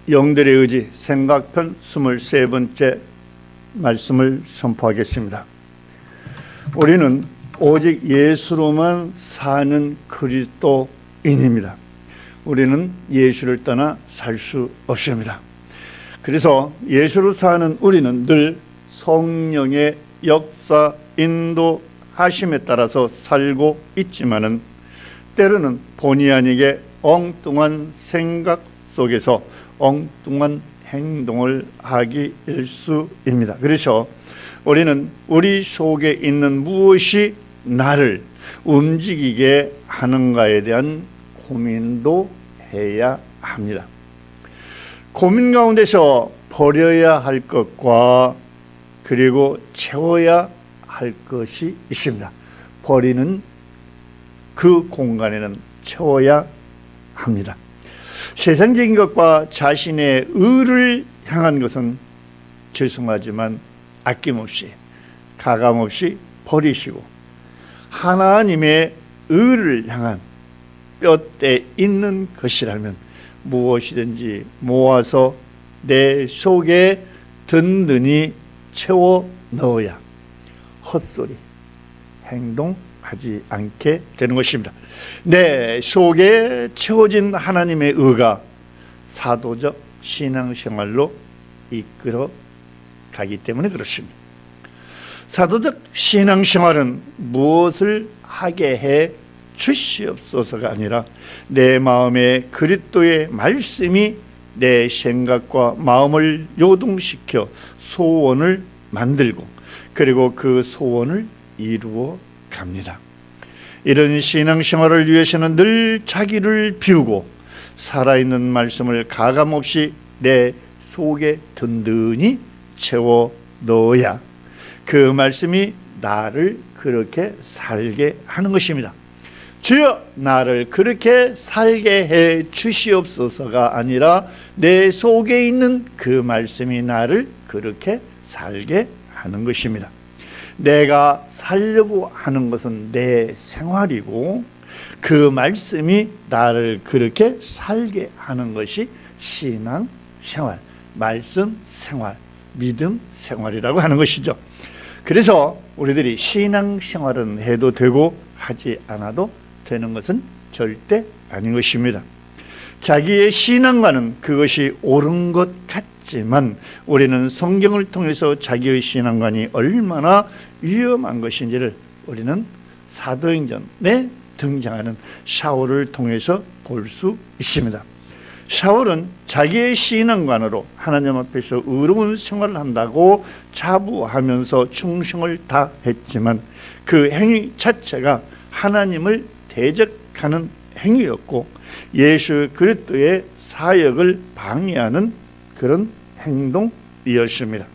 영들의 의지 생각편 23번째 말씀을 선포하겠습니다. 우리는 오직 예수로만 사는 그리스도인입니다. 우리는 예수를 떠나 살 수 없습니다. 그래서 예수로 사는 우리는 늘 성령의 역사, 인도하심에 따라서 살고 있지만은 때로는 본의 아니게 엉뚱한 생각 속에서 엉뚱한 행동을 하기 일쑤입니다. 그래서 우리는 우리 속에 있는 무엇이 나를 움직이게 하는가에 대한 고민도 해야 합니다. 고민 가운데서 버려야 할 것과 그리고 채워야 할 것이 있습니다. 버리는 그 공간에는 채워야 합니다. 세상적인 것과 자신의 의를 향한 것은 죄송하지만 아낌없이 가감없이 버리시고 하나님의 의를 향한 뼈대 있는 것이라면 무엇이든지 모아서 내 속에 든든히 채워 넣어야 헛소리, 행동하지 않게 되는 것입니다. 내 속에 채워진 하나님의 의가 사도적 신앙생활로 이끌어 가기 때문에 그렇습니다. 사도적 신앙생활은 무엇을 하게 해 주시옵소서가 아니라 내 마음에 그리스도의 말씀이 내 생각과 마음을 요동시켜 소원을 만들고 그리고 그 소원을 이루어 갑니다. 이런 신앙생활을 위해서는 늘 자기를 비우고 살아있는 말씀을 가감없이 내 속에 든든히 채워 넣어야 그 말씀이 나를 그렇게 살게 하는 것입니다. 주여 나를 그렇게 살게 해 주시옵소서가 아니라 내 속에 있는 그 말씀이 나를 그렇게 살게 하는 것입니다. 내가 살려고 하는 것은 내 생활이고 그 말씀이 나를 그렇게 살게 하는 것이 신앙 생활, 말씀 생활, 믿음 생활이라고 하는 것이죠. 그래서 우리들이 신앙 생활은 해도 되고 하지 않아도 되는 것은 절대 아닌 것입니다. 자기의 신앙과는 그것이 옳은 것 같지만 우리는 성경을 통해서 자기의 신앙관이 얼마나 위험한 것인지를 우리는 사도행전에 등장하는 사울을 통해서 볼 수 있습니다. 사울은 자기의 신앙관으로 하나님 앞에서 의로운 생활을 한다고 자부하면서 충성을 다했지만 그 행위 자체가 하나님을 대적하는 행위였고 예수 그리스도의 사역을 방해하는 그런 행동이었습니다.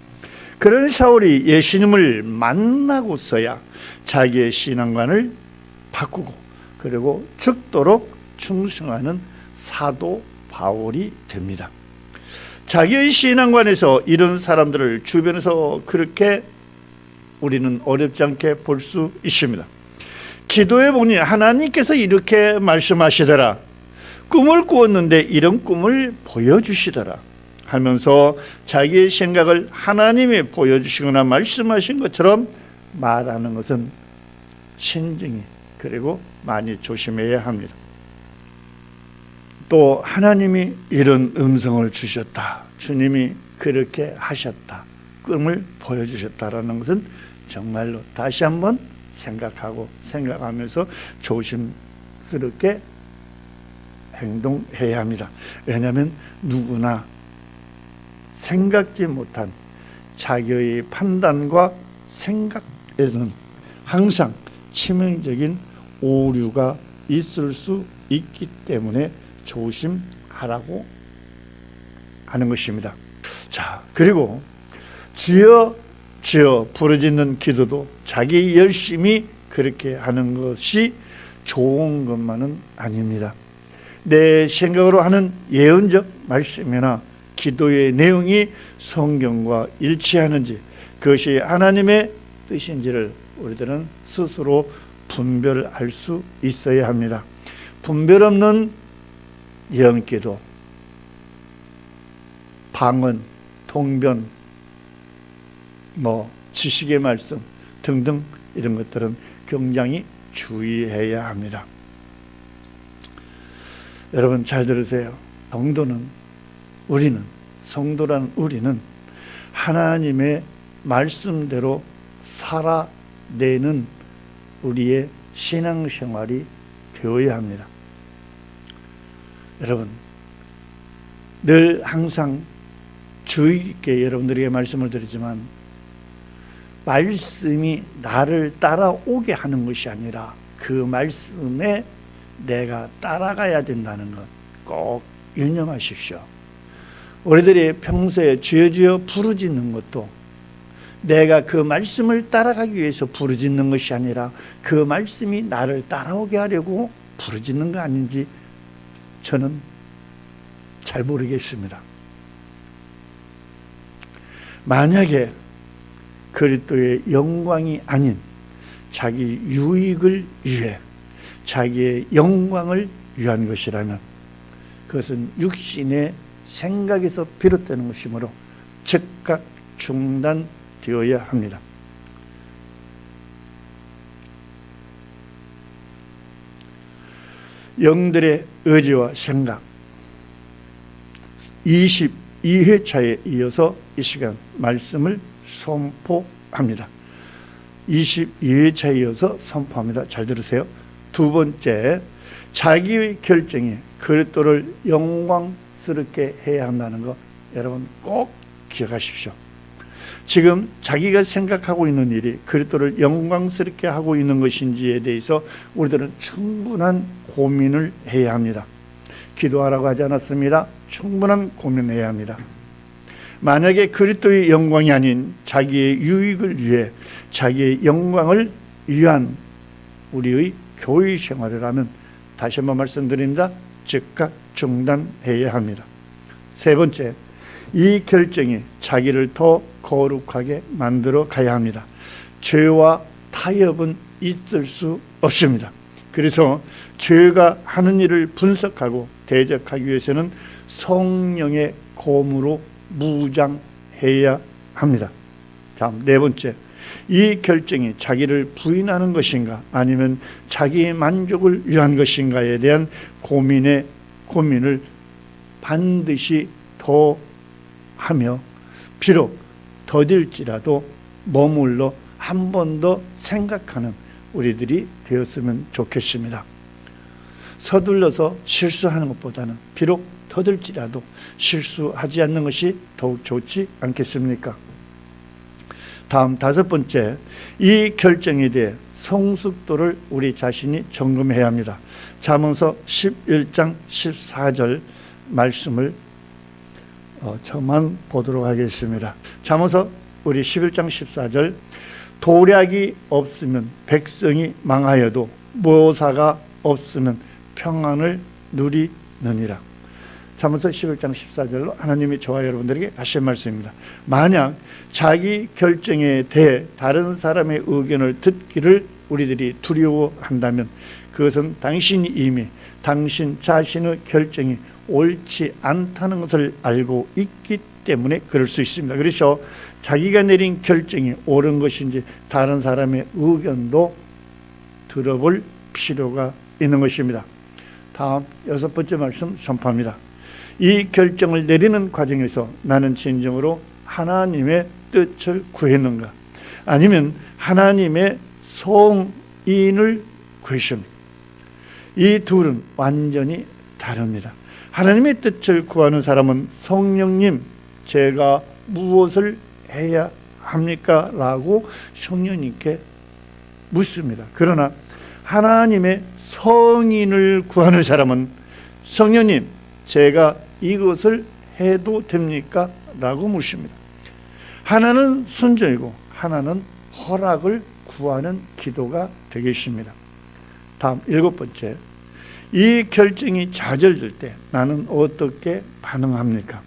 그런 사울이 예수님을 만나고서야 자기의 신앙관을 바꾸고 그리고 죽도록 충성하는 사도 바울이 됩니다. 자기의 신앙관에서 이런 사람들을 주변에서 그렇게 우리는 어렵지 않게 볼 수 있습니다. 기도해 보니 하나님께서 이렇게 말씀하시더라. 꿈을 꾸었는데 이런 꿈을 보여주시더라 하면서 자기의 생각을 하나님이 보여주시거나 말씀하신 것처럼 말하는 것은 신중히 그리고 많이 조심해야 합니다. 또 하나님이 이런 음성을 주셨다, 주님이 그렇게 하셨다, 꿈을 보여주셨다라는 것은 정말로 다시 한번 생각하면서 조심스럽게 행동해야 합니다. 왜냐하면 누구나 생각지 못한 자기의 판단과 생각에는 항상 치명적인 오류가 있을 수 있기 때문에 조심하라고 하는 것입니다. 자, 그리고 주여 주여 부르짖는 기도도 자기 열심히 그렇게 하는 것이 좋은 것만은 아닙니다. 내 생각으로 하는 예언적 말씀이나 기도의 내용이 성경과 일치하는지 그것이 하나님의 뜻인지를 우리들은 스스로 분별할 수 있어야 합니다. 분별 없는 예언기도 방언, 통변, 지식의 말씀 등등 이런 것들은 굉장히 주의해야 합니다. 여러분 잘 들으세요. 성도란 우리는 하나님의 말씀대로 살아내는 우리의 신앙생활이 되어야 합니다. 여러분 늘 항상 주의 깊게 여러분들에게 말씀을 드리지만 말씀이 나를 따라오게 하는 것이 아니라 그 말씀에 내가 따라가야 된다는 것 꼭 유념하십시오. 우리들이 평소에 주여 주여 부르짖는 것도 내가 그 말씀을 따라가기 위해서 부르짖는 것이 아니라 그 말씀이 나를 따라오게 하려고 부르짖는 거 아닌지 저는 잘 모르겠습니다. 만약에 그리스도의 영광이 아닌 자기 유익을 위해 자기의 영광을 위한 것이라면 그것은 육신의 생각에서 비롯되는 것이므로 즉각 중단되어야 합니다. 영들의 의지와 생각 22회차에 이어서 이 시간 말씀을 선포합니다. 22회차에 이어서 선포합니다. 잘 들으세요. 두 번째, 자기의 결정이 그리스도를 영광스럽게 해야 한다는 거 여러분 꼭 기억하십시오. 지금 자기가 생각하고 있는 일이 그리스도를 영광스럽게 하고 있는 것인지에 대해서 우리들은 충분한 고민을 해야 합니다. 기도하라고 하지 않았습니다. 충분한 고민을 해야 합니다. 만약에 그리스도의 영광이 아닌 자기의 유익을 위해 자기의 영광을 위한 우리의 교회 생활이라면 다시 한번 말씀드립니다. 즉각 중단해야 합니다. 세 번째, 이 결정이 자기를 더 거룩하게 만들어 가야 합니다. 죄와 타협은 있을 수 없습니다. 그래서 죄가 하는 일을 분석하고 대적하기 위해서는 성령의 검으로 무장해야 합니다. 다음 네 번째, 이 결정이 자기를 부인하는 것인가 아니면 자기의 만족을 위한 것인가에 대한 고민을 반드시 더 하며 비록 더딜지라도 머물러 한 번 더 생각하는 우리들이 되었으면 좋겠습니다. 서둘러서 실수하는 것보다는 비록 더딜지라도 실수하지 않는 것이 더욱 좋지 않겠습니까? 다음 다섯 번째, 이 결정에 대해 성숙도를 우리 자신이 점검해야 합니다. 잠언서 11장 14절 말씀을 저만 보도록 하겠습니다. 잠언서 우리 11장 14절, 도략이 없으면 백성이 망하여도 모사가 없으면 평안을 누리느니라. 잠언서 11장 14절로 하나님이 저와 여러분들에게 하신 말씀입니다. 만약 자기 결정에 대해 다른 사람의 의견을 듣기를 우리들이 두려워한다면 그것은 당신이 이미 당신 자신의 결정이 옳지 않다는 것을 알고 있기 때문에 그럴 수 있습니다. 그래서 자기가 내린 결정이 옳은 것인지 다른 사람의 의견도 들어볼 필요가 있는 것입니다. 다음 여섯 번째 말씀 선포합니다. 이 결정을 내리는 과정에서 나는 진정으로 하나님의 뜻을 구했는가 아니면 하나님의 성인을 구했습니까? 이 둘은 완전히 다릅니다. 하나님의 뜻을 구하는 사람은 성령님 제가 무엇을 해야 합니까? 라고 성령님께 묻습니다. 그러나 하나님의 성인을 구하는 사람은 성령님 제가 이것을 해도 됩니까? 라고 묻습니다. 하나는 순종이고 하나는 허락을 구하는 기도가 되겠습니다. 다음 일곱 번째, 이 결정이 좌절될 때 나는 어떻게 반응합니까?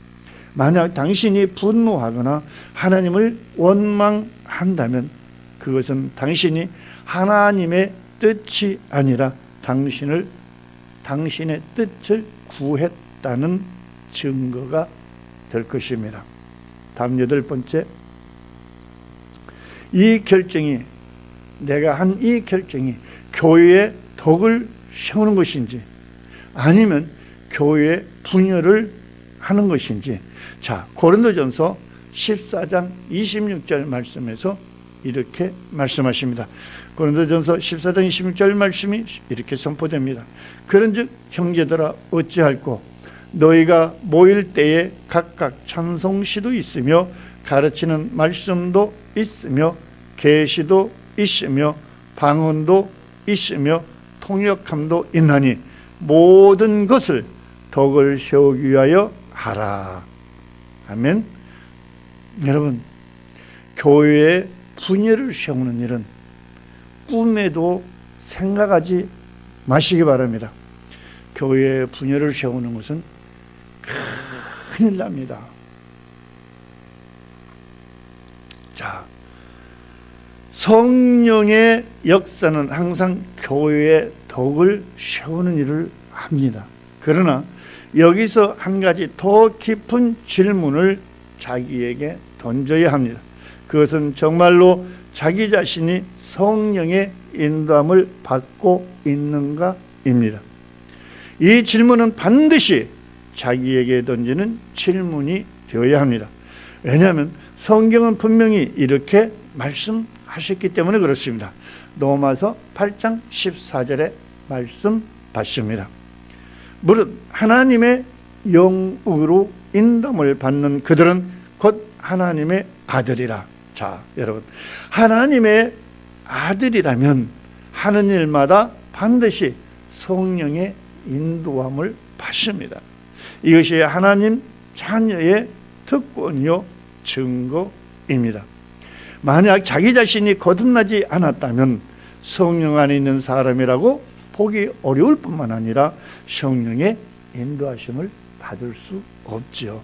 만약 당신이 분노하거나 하나님을 원망한다면 그것은 당신이 하나님의 뜻이 아니라 당신의 뜻을 구했다는 증거가 될 것입니다. 다음 8번째, 이 결정이, 내가 한 이 결정이 교회의 덕을 세우는 것인지 아니면 교회의 분열을 하는 것인지. 자, 고린도전서 14장 26절 말씀에서 이렇게 말씀하십니다. 고린도전서 14장 26절 말씀이 이렇게 선포됩니다. 그런즉 형제들아 어찌할꼬, 너희가 모일 때에 각각 찬송시도 있으며 가르치는 말씀도 있으며 계시도 있으며 방언도 있으며 통역함도 있나니 모든 것을 덕을 세우기 위하여 하라. 아멘. 여러분, 교회의 분열을 세우는 일은 꿈에도 생각하지 마시기 바랍니다. 교회의 분열을 세우는 것은 큰일 납니다. 자, 성령의 역사는 항상 교회의 덕을 세우는 일을 합니다. 그러나 여기서 한 가지 더 깊은 질문을 자기에게 던져야 합니다. 그것은 정말로 자기 자신이 성령의 인도함을 받고 있는가입니다. 이 질문은 반드시 자기에게 던지는 질문이 되어야 합니다. 왜냐하면 성경은 분명히 이렇게 말씀하셨기 때문에 그렇습니다. 로마서 8장 14절의 말씀 받습니다. 무릇 하나님의 영으로 인도함을 받는 그들은 곧 하나님의 아들이라. 자, 여러분, 하나님의 아들이라면 하는 일마다 반드시 성령의 인도함을 받습니다. 이것이 하나님 자녀의 특권이요 증거입니다. 만약 자기 자신이 거듭나지 않았다면 성령 안에 있는 사람이라고 보기 어려울 뿐만 아니라 성령의 인도하심을 받을 수 없지요.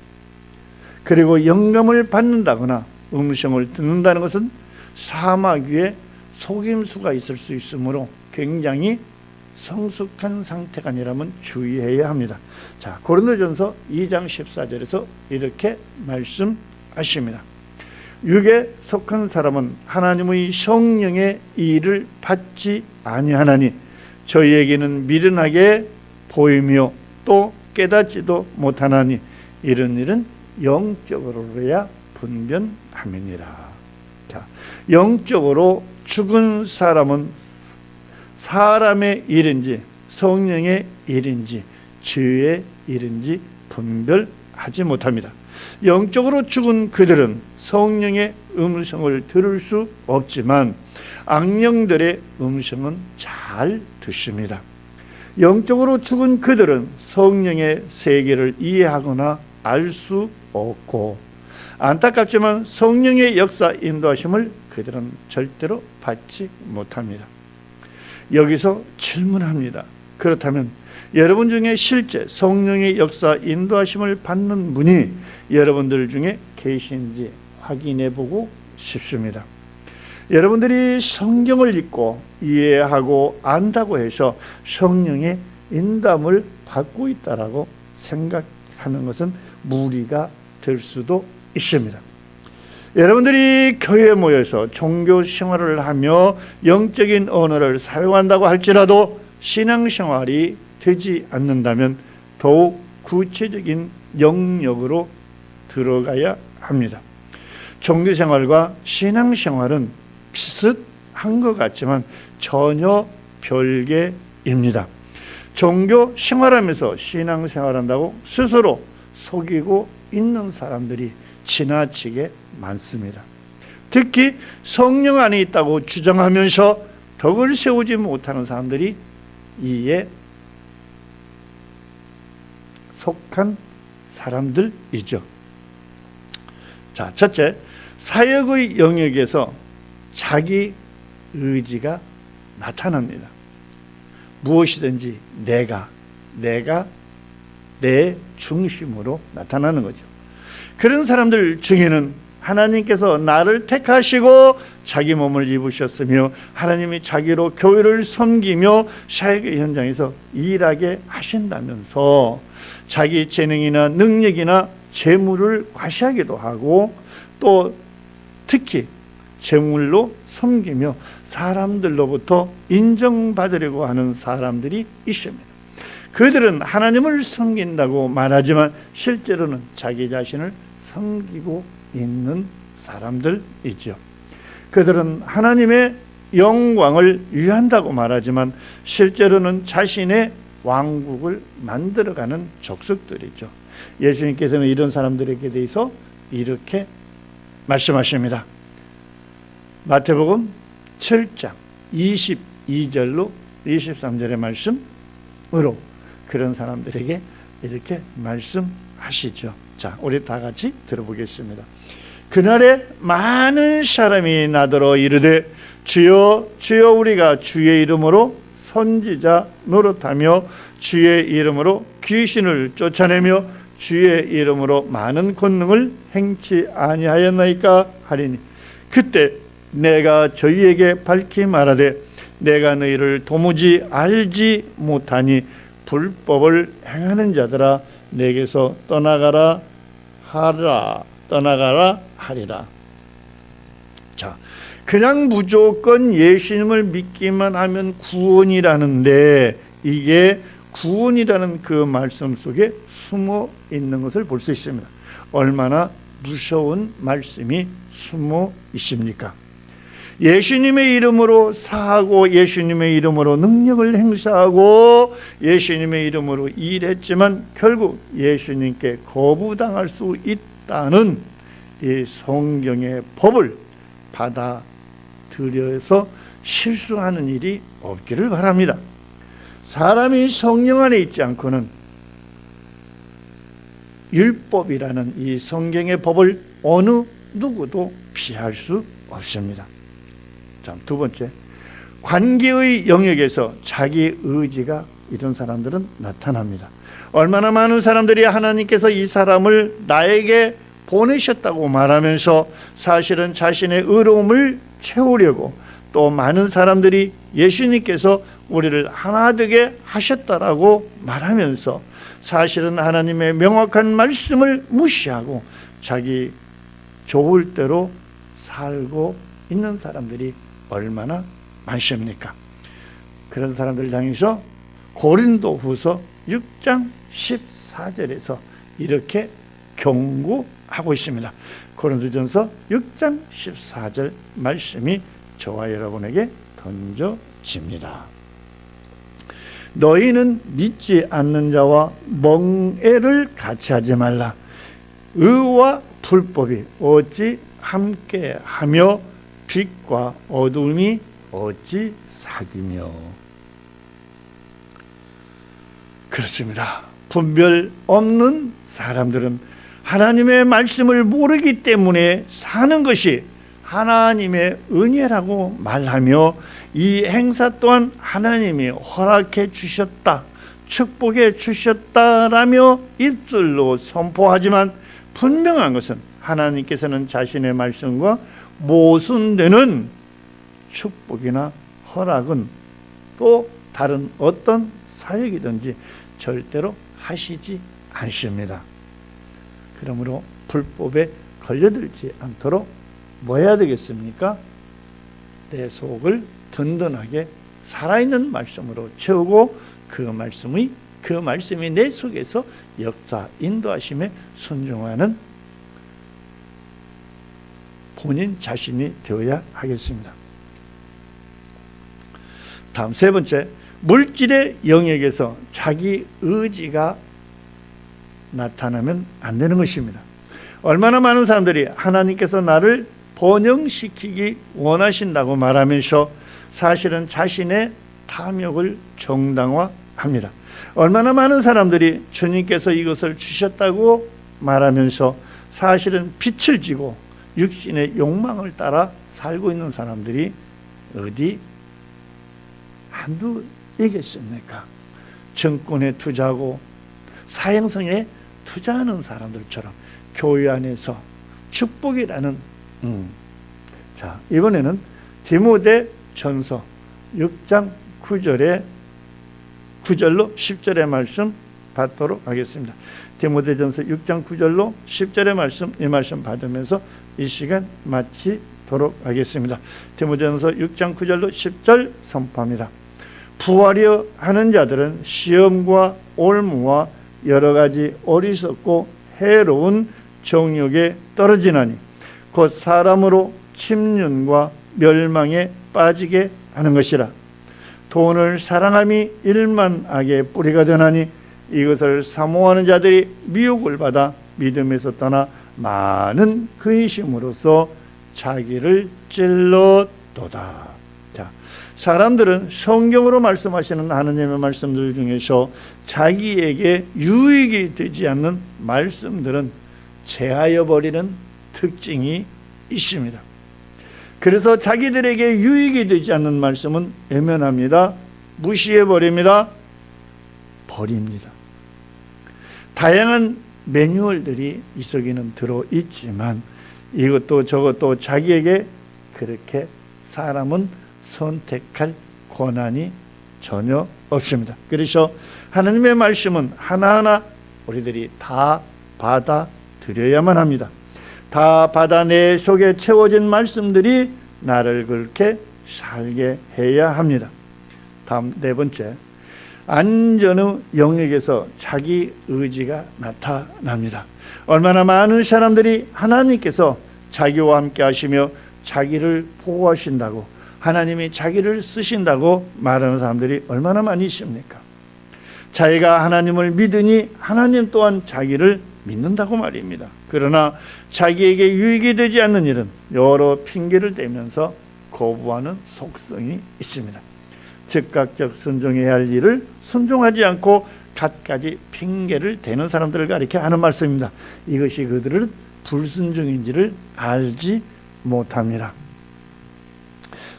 그리고 영감을 받는다거나 음성을 듣는다는 것은 사막 위에 속임수가 있을 수 있으므로 굉장히 성숙한 상태가 아니라면 주의해야 합니다. 자, 고린도전서 2장 14절에서 이렇게 말씀하십니다. 육에 속한 사람은 하나님의 성령의 일을 받지 아니하나니 저희에게는 미련하게 보이며 또 깨닫지도 못하나니 이런 일은 영적으로야 분변함이니라. 자, 영적으로 죽은 사람은 사람의 일인지 성령의 일인지 죄의 일인지 분별하지 못합니다. 영적으로 죽은 그들은 성령의 음성을 들을 수 없지만 악령들의 음성은 잘 듣습니다. 영적으로 죽은 그들은 성령의 세계를 이해하거나 알 수 없고 안타깝지만 성령의 역사 인도하심을 그들은 절대로 받지 못합니다. 여기서 질문합니다. 그렇다면 여러분 중에 실제 성령의 역사 인도하심을 받는 분이 여러분들 중에 계신지 확인해 보고 싶습니다. 여러분들이 성경을 읽고 이해하고 안다고 해서 성령의 인도함을 받고 있다라고 생각하는 것은 무리가 될 수도 있습니다. 여러분들이 교회에 모여서 종교 생활을 하며 영적인 언어를 사용한다고 할지라도 신앙생활이 되지 않는다면 더욱 구체적인 영역으로 들어가야 합니다. 종교생활과 신앙생활은 비슷한 것 같지만 전혀 별개입니다. 종교 생활하면서 신앙생활한다고 스스로 속이고 있는 사람들이 지나치게 많습니다. 특히 성령 안에 있다고 주장하면서 덕을 세우지 못하는 사람들이 이에 속한 사람들이죠. 자, 첫째, 사역의 영역에서 자기 의지가 나타납니다. 무엇이든지 내가 내 중심으로 나타나는 거죠. 그런 사람들 중에는 하나님께서 나를 택하시고 자기 몸을 입으셨으며 하나님이 자기로 교회를 섬기며 사역의 현장에서 일하게 하신다면서 자기 재능이나 능력이나 재물을 과시하기도 하고 또 특히 재물로 섬기며 사람들로부터 인정받으려고 하는 사람들이 있습니다. 그들은 하나님을 섬긴다고 말하지만 실제로는 자기 자신을 섬기고 있는 사람들이죠. 그들은 하나님의 영광을 위한다고 말하지만 실제로는 자신의 왕국을 만들어가는 족속들이죠. 예수님께서는 이런 사람들에게 대해서 이렇게 말씀하십니다. 마태복음 7장 22절로 23절의 말씀으로 그런 사람들에게 이렇게 말씀하시죠. 자, 우리 다 같이 들어보겠습니다. 그날에 많은 사람이 나더러 이르되 주여 주여 우리가 주의 이름으로 선지자 노릇하며 주의 이름으로 귀신을 쫓아내며 주의 이름으로 많은 권능을 행치 아니하였나이까 하리니 그때 내가 저희에게 밝히 말하되 내가 너희를 도무지 알지 못하니 불법을 행하는 자들아 내게서 떠나가라 하리라. 자, 그냥 무조건 예수님을 믿기만 하면 구원이라는데 이게 구원이라는 그 말씀 속에 숨어 있는 것을 볼 수 있습니다. 얼마나 무서운 말씀이 숨어 있습니까? 예수님의 이름으로 사하고 예수님의 이름으로 능력을 행사하고 예수님의 이름으로 일했지만 결국 예수님께 거부당할 수 있다는 이 성경의 법을 받아들여서 실수하는 일이 없기를 바랍니다. 사람이 성령 안에 있지 않고는 율법이라는 이 성경의 법을 어느 누구도 피할 수 없습니다. 자, 두 번째, 관계의 영역에서 자기 의지가 이런 사람들은 나타납니다. 얼마나 많은 사람들이 하나님께서 이 사람을 나에게 보내셨다고 말하면서 사실은 자신의 의로움을 채우려고 또 많은 사람들이 예수님께서 우리를 하나 되게 하셨다라고 말하면서 사실은 하나님의 명확한 말씀을 무시하고 자기 좋을 대로 살고 있는 사람들이 얼마나 많습니까? 그런 사람들을 향해서 고린도후서 6장 14절에서 이렇게 경고하고 있습니다. 고린도전서 6장 14절 말씀이 저와 여러분에게 던져집니다. 너희는 믿지 않는 자와 멍에를 같이 하지 말라. 의와 불법이 어찌 함께하며 빛과 어두움이 어찌 사귀며. 그렇습니다. 분별 없는 사람들은 하나님의 말씀을 모르기 때문에 사는 것이 하나님의 은혜라고 말하며 이 행사 또한 하나님이 허락해 주셨다, 축복해 주셨다라며 입술로 선포하지만 분명한 것은 하나님께서는 자신의 말씀과 모순되는 축복이나 허락은 또 다른 어떤 사역이든지 절대로 하시지 않습니다. 그러므로 불법에 걸려들지 않도록 뭐 해야 되겠습니까? 내 속을 든든하게 살아있는 말씀으로 채우고 그 말씀이 내 속에서 역사 인도하심에 순종하는 본인 자신이 되어야 하겠습니다. 다음 세 번째, 물질의 영역에서 자기 의지가 나타나면 안 되는 것입니다. 얼마나 많은 사람들이 하나님께서 나를 번영시키기 원하신다고 말하면서 사실은 자신의 탐욕을 정당화합니다. 얼마나 많은 사람들이 주님께서 이것을 주셨다고 말하면서 사실은 빛을 지고 육신의 욕망을 따라 살고 있는 사람들이 어디 한두이겠습니까? 정권에 투자하고 사행성에 투자하는 사람들처럼 교회 안에서 축복이라는 자, 이번에는 디모데전서 6장 9절로 10절의 말씀 받도록 하겠습니다. 디모데전서 6장 9절로 10절의 말씀, 이 말씀 받으면서 이 시간 마치도록 하겠습니다. 디모데전서 6장 9절로 10절 선포합니다. 부하려 하는 자들은 시험과 올무와 여러 가지 어리석고 해로운 정욕에 떨어지나니 곧 사람으로 침륜과 멸망에 빠지게 하는 것이라. 돈을 사랑함이 일만악의 뿌리가 되나니 이것을 사모하는 자들이 미혹을 받아 믿음에서 떠나 많은 근심으로써 자기를 찔렀도다. 자, 사람들은 성경으로 말씀하시는 하나님의 말씀들 중에서 자기에게 유익이 되지 않는 말씀들은 제하여 버리는 특징이 있습니다. 그래서 자기들에게 유익이 되지 않는 말씀은 외면합니다. 무시해 버립니다. 버립니다. 다양한 매뉴얼들이 이 속에는 들어있지만 이것도 저것도 자기에게 그렇게 사람은 선택할 권한이 전혀 없습니다. 그래서 하나님의 말씀은 하나하나 우리들이 다 받아들여야만 합니다. 다 받아 내 속에 채워진 말씀들이 나를 그렇게 살게 해야 합니다. 다음 네 번째, 안전의 영역에서 자기 의지가 나타납니다. 얼마나 많은 사람들이 하나님께서 자기와 함께 하시며 자기를 보호하신다고, 하나님이 자기를 쓰신다고 말하는 사람들이 얼마나 많이 있습니까? 자기가 하나님을 믿으니 하나님 또한 자기를 믿는다고 말입니다. 그러나 자기에게 유익이 되지 않는 일은 여러 핑계를 대면서 거부하는 속성이 있습니다. 즉각적 순종해야 할 일을 순종하지 않고 갖가지 핑계를 대는 사람들을 가리켜 하는 말씀입니다. 이것이 그들은 불순종인지를 알지 못합니다.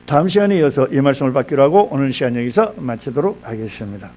다음 시간에 이어서 이 말씀을 받기로 하고 오늘 시간 여기서 마치도록 하겠습니다.